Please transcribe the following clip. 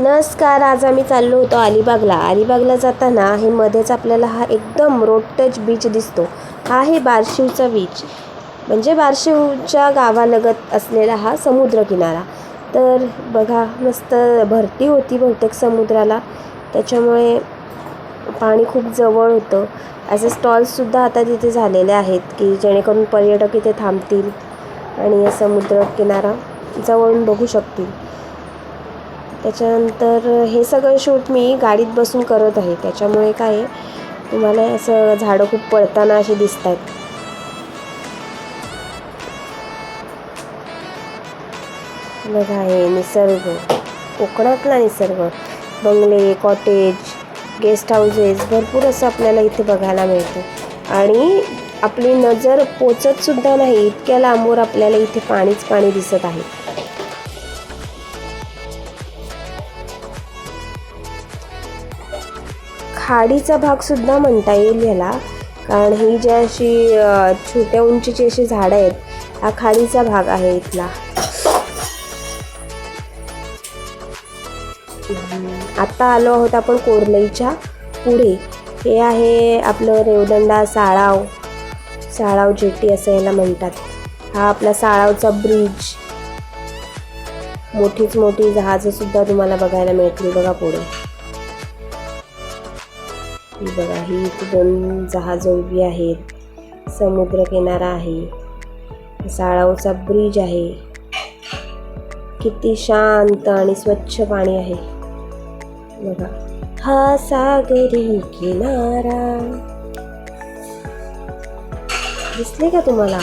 नमस्कार. आज आम्ही चाललो होतो अलिबागला जाताना हे मध्येच आपल्याला हा एकदम रोड टच बीच दिसतो. हा आहे बारशिवचा बीच, म्हणजे बारशिवच्या गावालगत असलेला हा समुद्रकिनारा. तर बघा, मस्त भरती होती बहुतेक समुद्राला, त्याच्यामुळे पाणी खूप जवळ होतं. असे स्टॉल्ससुद्धा आता तिथे झालेले आहेत की जेणेकरून पर्यटक इथे थांबतील आणि या समुद्रकिनारा जवळून बघू शकतील. त्याच्यानंतर हे सगळं शूट मी गाडीत बसून करत आहे, त्याच्यामुळे काय आहे, तुम्हाला असं झाडं खूप पळताना अशी दिसत आहेत. बघा, हे निसर्ग, कोकणातला निसर्ग, बंगले, कॉटेज, गेस्ट हाऊसेस भरपूर असं आपल्याला इथे बघायला मिळतं. आणि आपली नजर पोचतसुद्धा नाही इतक्या लांबवर आपल्याला इथे पाणीच पाणी दिसत आहे. खाडीचा भागसुद्धा म्हणता येईल ह्याला, कारण ही जी अशी छोट्या उंचीची अशी झाडं आहेत, हा खाडीचा भाग आहे इथला. आत्ता आलो आहोत आपण कोरलईच्या पुढे. हे आहे आपलं रेवदंडा साळाव जेटी असं याला म्हणतात. हा आपला साळावचा ब्रिज. मोठी जहाजंसुद्धा तुम्हाला बघायला मिळतील बघा पुढे. ही बघा, ही इथे 2 जहाजं उभी आहेत. समुद्रकिनारा आहे, साळावचा ब्रिज आहे. किती शांत आणि स्वच्छ पाणी आहे बघा. हा सागरी किनारा दिसले का तुम्हाला?